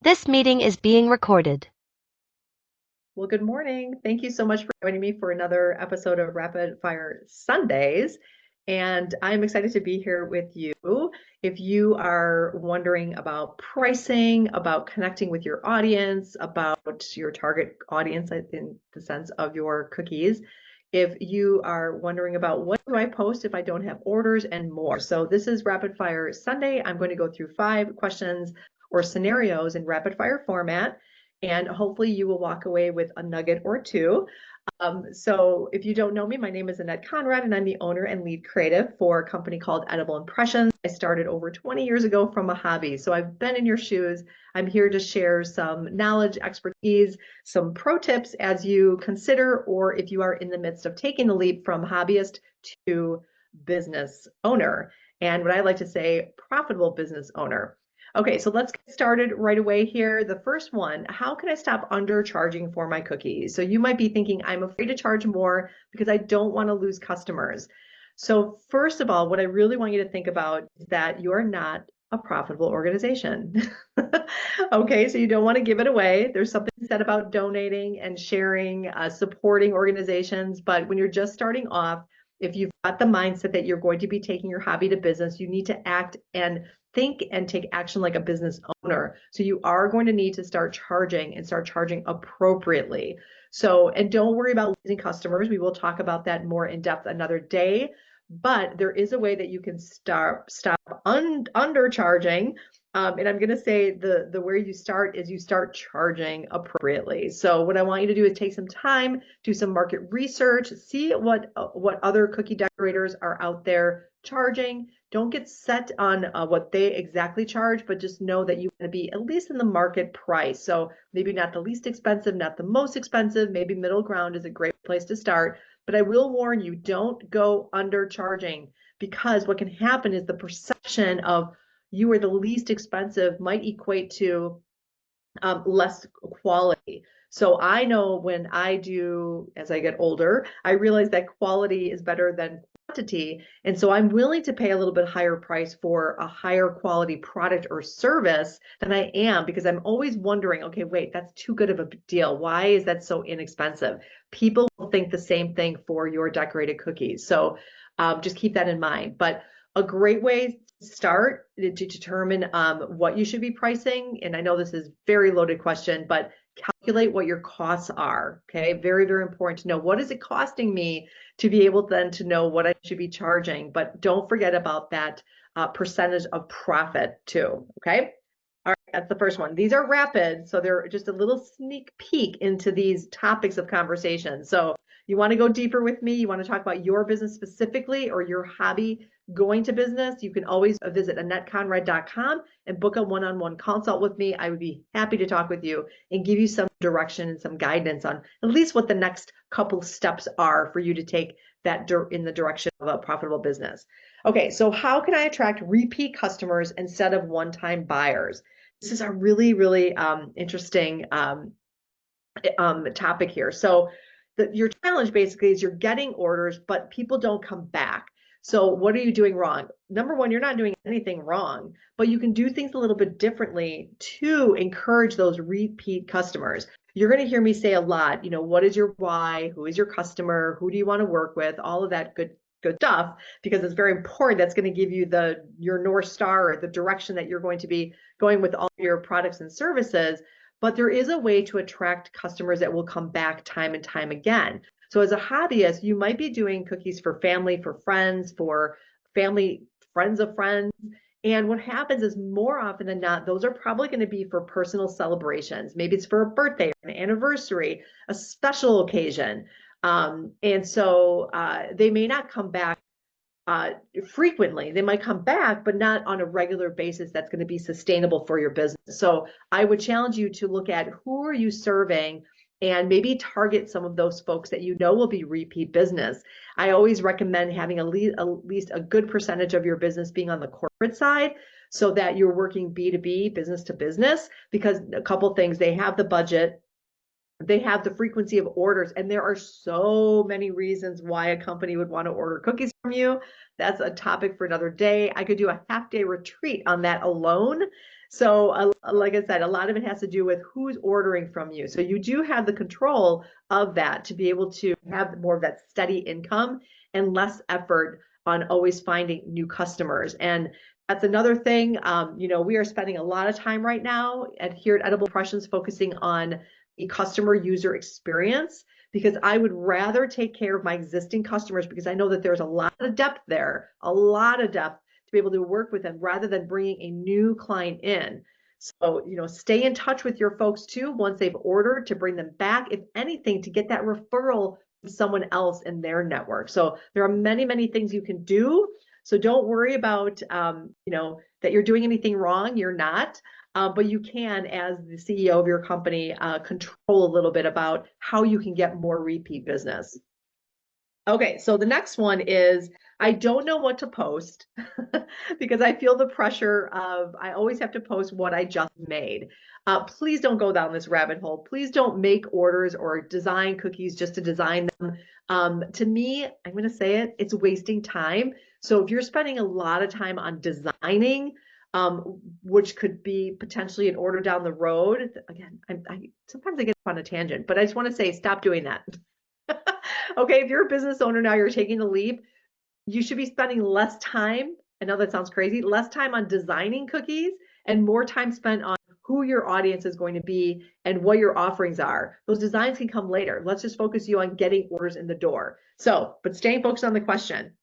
This meeting is being recorded. Well, good morning. Thank you so much for joining me for another episode of Rapid Fire Sundays. And I'm excited to be here with you. If you are wondering about pricing, about connecting with your audience, about your target audience in the sense of your cookies, if you are wondering about what do I post if I don't have orders and more. So this is Rapid Fire Sunday. I'm going to go through 5 questions or scenarios in rapid fire format, and hopefully you will walk away with a nugget or two. So if you don't know me, my name is Annette Conrad, and I'm the owner and lead creative for a company called Edible Impressions. I started over 20 years ago from a hobby. So I've been in your shoes. I'm here to share some knowledge, expertise, some pro tips as you consider, or if you are in the midst of taking the leap from hobbyist to business owner. And what I like to say, profitable business owner. Okay, so let's get started right away here. The first one, how can I stop undercharging for my cookies? So you might be thinking, I'm afraid to charge more because I don't want to lose customers. So first of all, what I really want you to think about is that you're not a profitable organization. Okay, so you don't want to give it away. There's something said about donating and sharing, supporting organizations, but when you're just starting off, if you've got the mindset that you're going to be taking your hobby to business, you need to act and think and take action like a business owner. So you are going to need to start charging and start charging appropriately. So, and don't worry about losing customers. We will talk about that more in depth another day. But there is a way that you can stop undercharging. And I'm going to say the where you start is you start charging appropriately. So what I want you to do is take some time, do some market research, see what other cookie decorators are out there charging. Don't get set on what they exactly charge, but just know that you want to be at least in the market price. So maybe not the least expensive, not the most expensive, maybe middle ground is a great place to start. But I will warn you, don't go undercharging, because what can happen is the perception of you are the least expensive might equate to less quality. So I know when I do, as I get older, I realize that quality is better than quantity. And so I'm willing to pay a little bit higher price for a higher quality product or service than I am, because I'm always wondering, okay, wait, that's too good of a deal. Why is that so inexpensive? People will think the same thing for your decorated cookies. So just keep that in mind. But a great way to start to determine what you should be pricing, and I know this is very loaded question, but calculate what your costs are. Okay, very, very important to know what is it costing me to be able then to know what I should be charging. But don't forget about that percentage of profit too. Okay. All right, that's the first one. These are rapid, so they're just a little sneak peek into these topics of conversation. So you want to go deeper with me, you want to talk about your business specifically or your hobby going to business, you can always visit AnnetteConrad.com and book a one-on-one consult with me. I would be happy to talk with you and give you some direction and some guidance on at least what the next couple steps are for you to take that in the direction of a profitable business. Okay, so how can I attract repeat customers instead of one-time buyers? This is a really, really interesting topic here. So your challenge basically is you're getting orders, but people don't come back. So what are you doing wrong? Number one, you're not doing anything wrong, but you can do things a little bit differently to encourage those repeat customers. You're going to hear me say a lot, what is your why? Who is your customer? Who do you want to work with? All of that good stuff, because it's very important. That's going to give you your North Star, or the direction that you're going to be going with all your products and services. But there is a way to attract customers that will come back time and time again. So as a hobbyist, you might be doing cookies for family, for friends, for family, friends of friends. And what happens is more often than not, those are probably going to be for personal celebrations. Maybe it's for a birthday, an anniversary, a special occasion. And so they may not come back frequently. They might come back, but not on a regular basis that's going to be sustainable for your business. So I would challenge you to look at who are you serving and maybe target some of those folks that you know will be repeat business. I always recommend having at least a good percentage of your business being on the corporate side, so that you're working B2B, business to business, because a couple things, they have the budget. They have the frequency of orders, and there are so many reasons why a company would want to order cookies from you. That's a topic for another day. I could do a half-day retreat on that alone. So, like I said, a lot of it has to do with who's ordering from you. So you do have the control of that to be able to have more of that steady income and less effort on always finding new customers. And that's another thing. We are spending a lot of time right now here at Edible Impressions focusing on a customer user experience, because I would rather take care of my existing customers, because I know that there's a lot of depth there, a lot of depth to be able to work with them rather than bringing a new client in. So, stay in touch with your folks too once they've ordered, to bring them back, if anything, to get that referral from someone else in their network. So there are many, many things you can do. So don't worry about, that you're doing anything wrong. You're not. But you can, as the CEO of your company, control a little bit about how you can get more repeat business. Okay, so the next one is, I don't know what to post because I feel the pressure of, I always have to post what I just made. Please don't go down this rabbit hole. Please don't make orders or design cookies just to design them. To me, I'm going to say it, it's wasting time. So if you're spending a lot of time on designing, which could be potentially an order down the road, again, sometimes I get on a tangent, but I just want to say, stop doing that. Okay, if you're a business owner now, you're taking the leap, you should be spending less time, I know that sounds crazy, less time on designing cookies and more time spent on who your audience is going to be and what your offerings are. Those designs can come later. Let's just focus you on getting orders in the door. So, but staying focused on the question.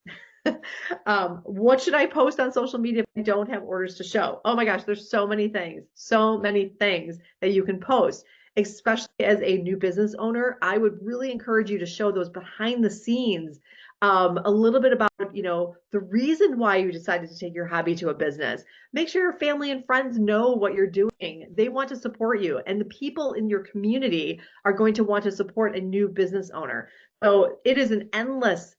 What should I post on social media if I don't have orders to show? Oh my gosh, there's so many things that you can post. Especially as a new business owner, I would really encourage you to show those behind the scenes, a little bit about, the reason why you decided to take your hobby to a business. Make sure your family and friends know what you're doing. They want to support you, and the people in your community are going to want to support a new business owner. So it is an endless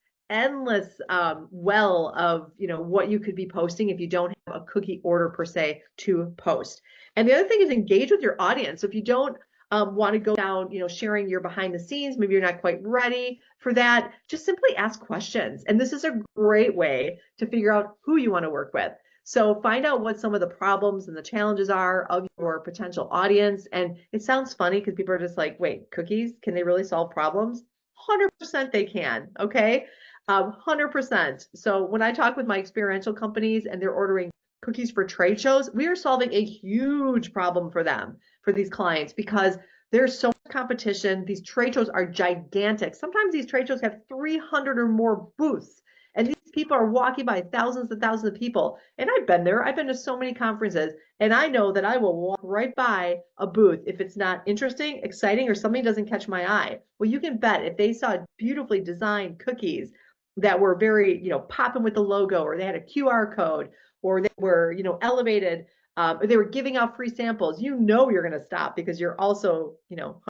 well of what you could be posting if you don't have a cookie order per se to post. And the other thing is, engage with your audience. So if you don't want to go down, sharing your behind the scenes, maybe you're not quite ready for that, just simply ask questions. And this is a great way to figure out who you want to work with. So find out what some of the problems and the challenges are of your potential audience. And it sounds funny because people are just like, wait, cookies, can they really solve problems? 100% they can, okay? 100%. So when I talk with my experiential companies and they're ordering cookies for trade shows, we are solving a huge problem for them, for these clients, because there's so much competition. These trade shows are gigantic. Sometimes these trade shows have 300 or more booths, and these people are walking by thousands and thousands of people. And I've been there. I've been to so many conferences, and I know that I will walk right by a booth if it's not interesting, exciting, or something doesn't catch my eye. Well, you can bet if they saw beautifully designed cookies that were very, popping with the logo, or they had a QR code, or they were, elevated, or they were giving out free samples, you're going to stop, because you're also,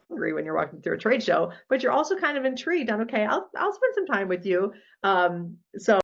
hungry when you're walking through a trade show, but you're also kind of intrigued on, okay, I'll spend some time with you. So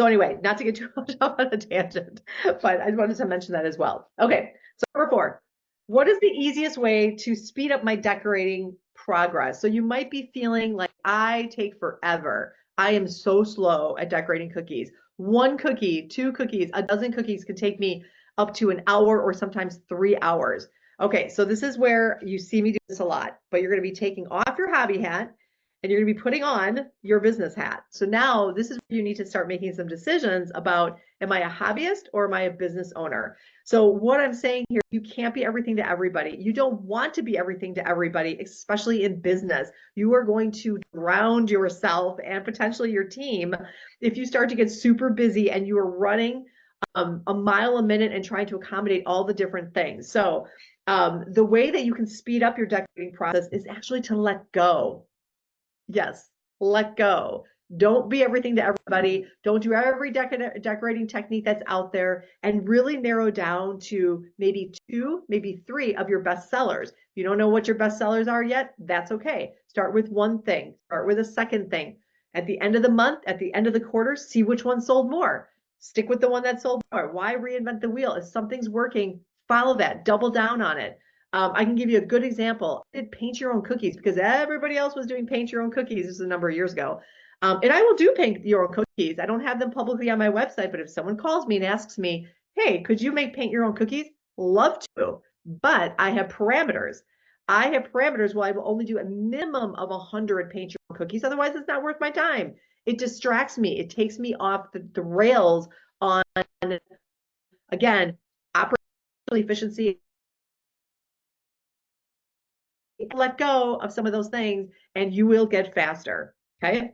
anyway, not to get too much off on a tangent, but I wanted to mention that as well. Okay, so number 4, what is the easiest way to speed up my decorating progress? So you might be feeling like, I take forever. I am so slow at decorating cookies. 1 cookie, 2 cookies, a dozen cookies can take me up to an hour or sometimes 3 hours. Okay, so this is where you see me do this a lot, but you're going to be taking off your hobby hat and you're going to be putting on your business hat. So now this is where you need to start making some decisions about, am I a hobbyist or am I a business owner? So what I'm saying here, you can't be everything to everybody. You don't want to be everything to everybody, especially in business. You are going to drown yourself and potentially your team if you start to get super busy and you are running a mile a minute and trying to accommodate all the different things. So the way that you can speed up your decorating process is actually to let go. Yes, let go. Don't be everything to everybody. Don't do every decorating technique that's out there, and really narrow down to maybe 2, maybe 3 of your best sellers. If you don't know what your best sellers are yet, that's okay. Start with 1 thing, start with a second thing. At the end of the month, at the end of the quarter, see which one sold more. Stick with the one that sold more. Why reinvent the wheel? If something's working, follow that, double down on it. I can give you a good example. I did paint your own cookies because everybody else was doing paint your own cookies. This is a number of years ago. And I will do paint your own cookies. I don't have them publicly on my website, but if someone calls me and asks me, hey, could you make paint your own cookies? Love to, but I have parameters. I have parameters where I will only do a minimum of 100 paint your own cookies. Otherwise, it's not worth my time. It distracts me. It takes me off the rails on, again, operational efficiency. Let go of some of those things and you will get faster. Okay.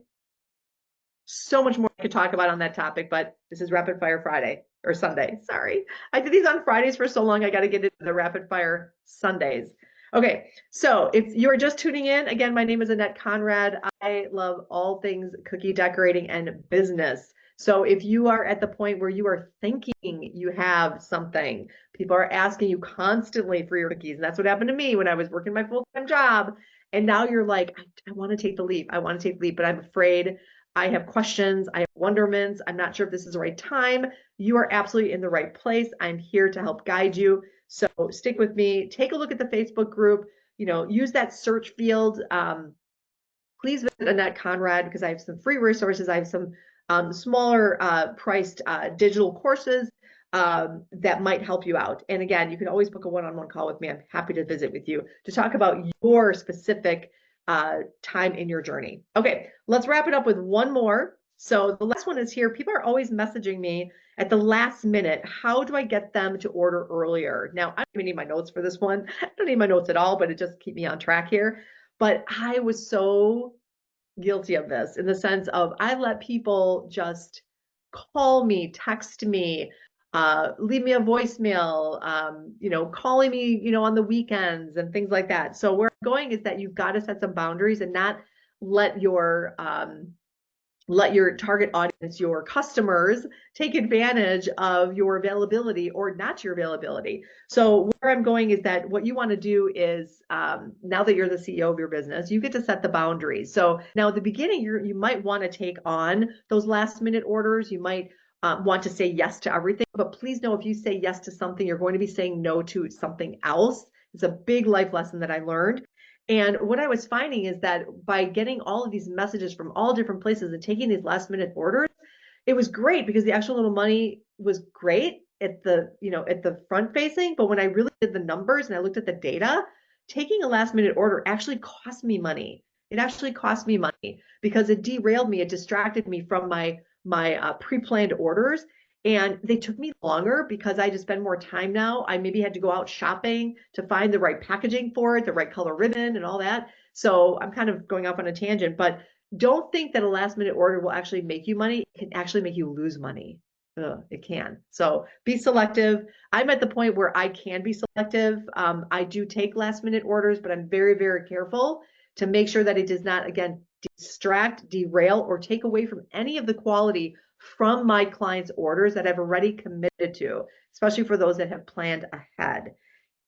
So much more I could talk about on that topic, but this is Rapid Fire Friday or Sunday. Sorry. I did these on Fridays for so long. I got to get into the Rapid Fire Sundays. Okay. So if you're just tuning in, again, my name is Annette Conrad. I love all things cookie decorating and business. So if you are at the point where you are thinking you have something, people are asking you constantly for your cookies. And that's what happened to me when I was working my full-time job. And now you're like, I want to take the leap. I want to take the leap, but I'm afraid. I have questions. I have wonderments. I'm not sure if this is the right time. You are absolutely in the right place. I'm here to help guide you. So stick with me. Take a look at the Facebook group. Use that search field. Please visit Annette Conrad because I have some free resources. I have some smaller priced digital courses that might help you out. And again, you can always book a one-on-one call with me. I'm happy to visit with you to talk about your specific time in your journey. Okay, let's wrap it up with one more. So the last one is here. People are always messaging me at the last minute. How do I get them to order earlier? Now, I don't even need my notes for this one. I don't need my notes at all, but it just keep me on track here. But I was so guilty of this in the sense of I let people just call me, text me, leave me a voicemail, calling me, on the weekends and things like that. So where I'm going is that you've got to set some boundaries and not let your target audience, your customers, take advantage of your availability or not your availability. So where I'm going is that what you want to do is now that you're the CEO of your business, you get to set the boundaries. So now at the beginning, you might want to take on those last minute orders. You might want to say yes to everything, but please know if you say yes to something, you're going to be saying no to something else. It's a big life lesson that I learned. And what I was finding is that by getting all of these messages from all different places and taking these last minute orders, it was great because the actual little money was great at the front facing. But when I really did the numbers and I looked at the data, taking a last minute order actually cost me money. It actually cost me money because it derailed me. It distracted me from my pre-planned orders. And they took me longer because I just spend more time now. I maybe had to go out shopping to find the right packaging for it, the right color ribbon and all that. So I'm kind of going off on a tangent, but don't think that a last minute order will actually make you money. It can actually make you lose money. It can. So be selective. I'm at the point where I can be selective. I do take last minute orders, but I'm very, very careful to make sure that it does not, again, distract, derail, or take away from any of the quality from my clients' orders that I've already committed to, especially for those that have planned ahead.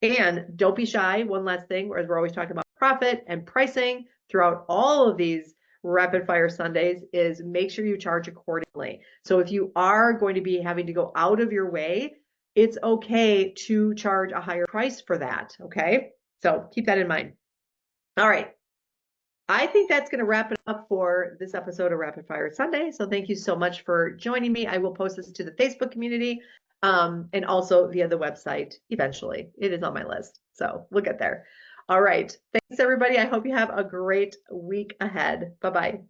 And don't be shy. One last thing, as we're always talking about profit and pricing throughout all of these rapid fire Sundays, is make sure you charge accordingly. So if you are going to be having to go out of your way, it's okay to charge a higher price for that. Okay. So keep that in mind. All right. I think that's going to wrap it up for this episode of Rapid Fire Sunday. So thank you so much for joining me. I will post this to the Facebook community and also via the website eventually. It is on my list. So we'll get there. All right. Thanks, everybody. I hope you have a great week ahead. Bye-bye.